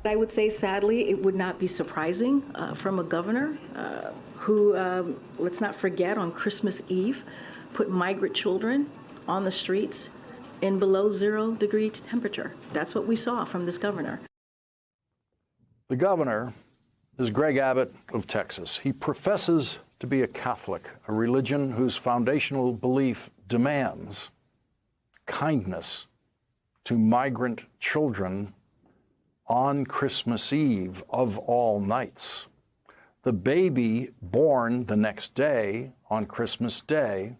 I would say, sadly, it would not be surprising from a governor who, let's not forget, on Christmas Eve, put migrant children on the streets in below 0-degree temperature. That's what we saw from this governor. The governor is Greg Abbott of Texas. He professes to be a Catholic, a religion whose foundational belief demands kindness to migrant children on Christmas Eve of all nights. The baby born the next day, on Christmas Day,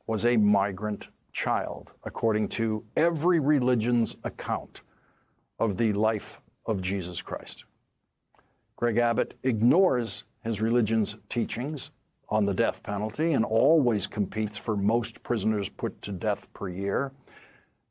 was a migrant child, according to every religion's account of the life of Jesus Christ. Greg Abbott ignores his religion's teachings on the death penalty and always competes for most prisoners put to death per year.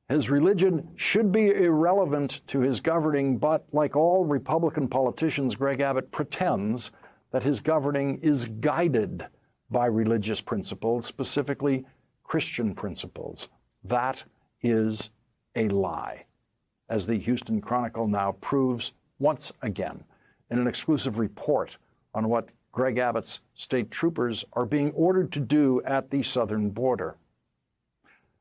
His religion should be irrelevant to his governing, but like all Republican politicians, Greg Abbott pretends that his governing is guided by religious principles, specifically Christian principles. That is a lie, as the Houston Chronicle now proves once again in an exclusive report on what Greg Abbott's state troopers are being ordered to do at the southern border.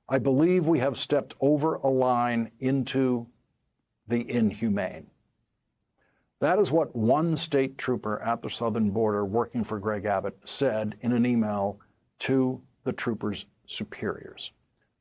I believe we have stepped over a line into the inhumane. That is what one state trooper at the southern border working for Greg Abbott said in an email to the troopers' superiors.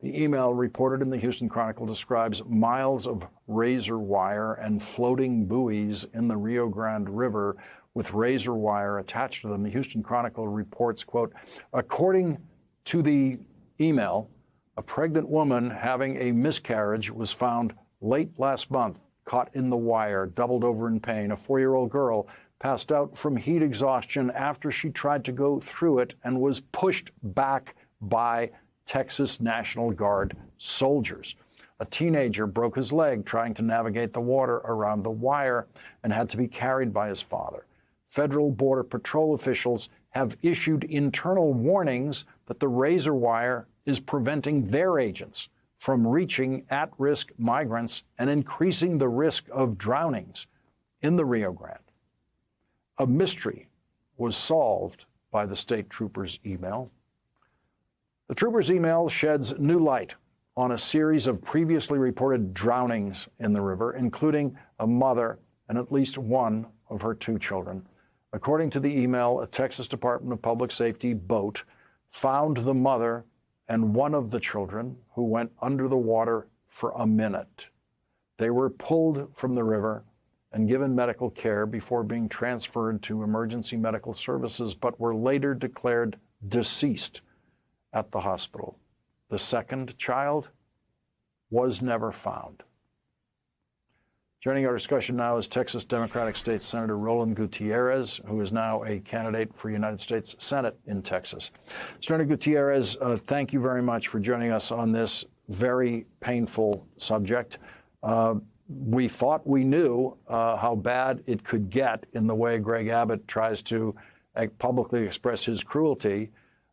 The email, reported in the Houston Chronicle, describes miles of razor wire and floating buoys in the Rio Grande River with razor wire attached to them. The Houston Chronicle reports, quote, according to the email, a pregnant woman having a miscarriage was found late last month, caught in the wire, doubled over in pain. A 4-year-old girl passed out from heat exhaustion after she tried to go through it and was pushed back by Texas National Guard soldiers. A teenager broke his leg trying to navigate the water around the wire and had to be carried by his father. Federal Border Patrol officials have issued internal warnings that the razor wire is preventing their agents from reaching at-risk migrants and increasing the risk of drownings in the Rio Grande. A mystery was solved by the state trooper's email. The trooper's email sheds new light on a series of previously reported drownings in the river, including a mother and at least one of her 2 children. According to the email, a Texas Department of Public Safety boat found the mother and one of the children, who went under the water for a minute. They were pulled from the river and given medical care before being transferred to emergency medical services, but were later declared deceased at the hospital. The second child was never found. Joining our discussion now is Texas Democratic State Senator Roland Gutierrez, who is now a candidate for United States Senate in Texas. Senator Gutierrez, thank you very much for joining us on this very painful subject. We thought we knew how bad it could get in the way Greg Abbott tries to publicly express his cruelty.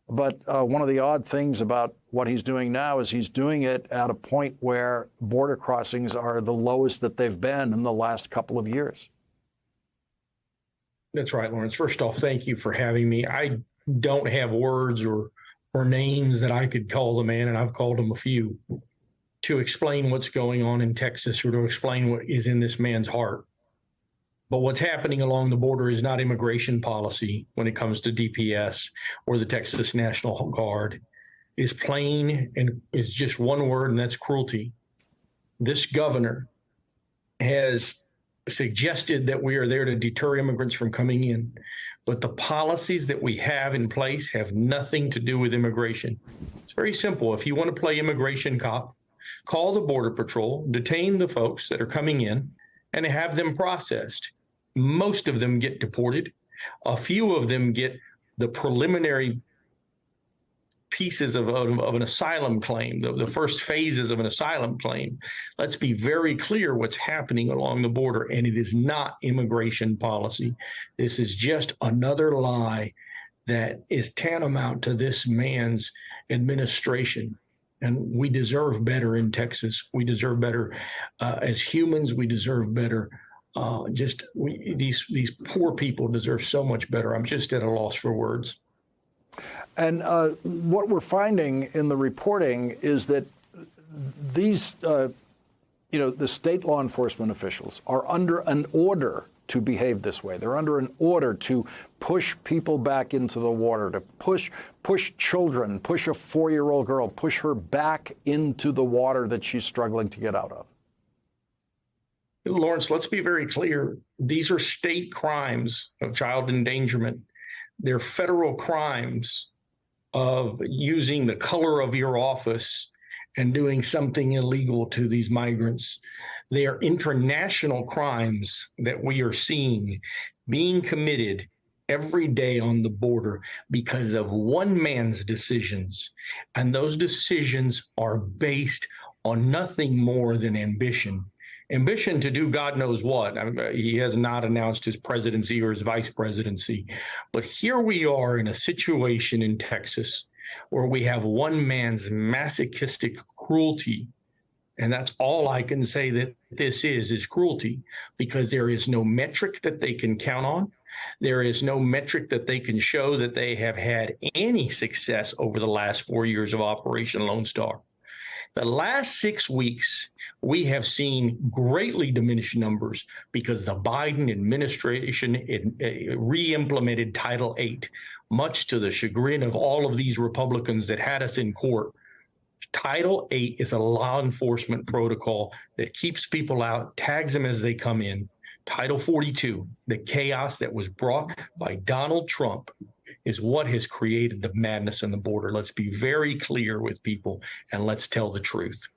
But one of the odd things about what he's doing now is he's doing it at a point where border crossings are the lowest that they've been in the last couple of years. That's right, Lawrence. First off, thank you for having me. I don't have words or names that I could call the man, and I've called him a few, to explain what's going on in Texas or to explain what is in this man's heart. But what's happening along the border is not immigration policy when it comes to DPS or the Texas National Guard. It's plain and it's just one word, and that's cruelty. This governor has suggested that we are there to deter immigrants from coming in, but the policies that we have in place have nothing to do with immigration. It's very simple. If you want to play immigration cop, call the Border Patrol, detain the folks that are coming in, and have them processed. Most of them get deported. A few of them get the preliminary pieces of an asylum claim, the first phases of an asylum claim. Let's be very clear what's happening along the border, and it is not immigration policy. This is just another lie that is tantamount to this man's administration. And we deserve better in Texas. We deserve better as humans. We deserve better These poor people deserve so much better. I'm just at a loss for words. And what we're finding in the reporting is that these, the state law enforcement officials are under an order to behave this way. They're under an order to push people back into the water, to push children, push a 4-year-old girl, push her back into the water that she's struggling to get out of. Lawrence, let's be very clear. These are state crimes of child endangerment. They're federal crimes of using the color of your office and doing something illegal to these migrants. They are international crimes that we are seeing being committed every day on the border because of one man's decisions. And those decisions are based on nothing more than ambition. Ambition to do God knows what. I mean, he has not announced his presidency or his vice presidency. But here we are in a situation in Texas where we have one man's masochistic cruelty. And that's all I can say that this is cruelty, because there is no metric that they can count on. There is no metric that they can show that they have had any success over the last 4 years of Operation Lone Star. The last 6 weeks, we have seen greatly diminished numbers because the Biden administration re-implemented Title VIII, much to the chagrin of all of these Republicans that had us in court. Title VIII is a law enforcement protocol that keeps people out, tags them as they come in. Title 42, the chaos that was brought by Donald Trump, is what has created the madness on the border. Let's be very clear with people and let's tell the truth.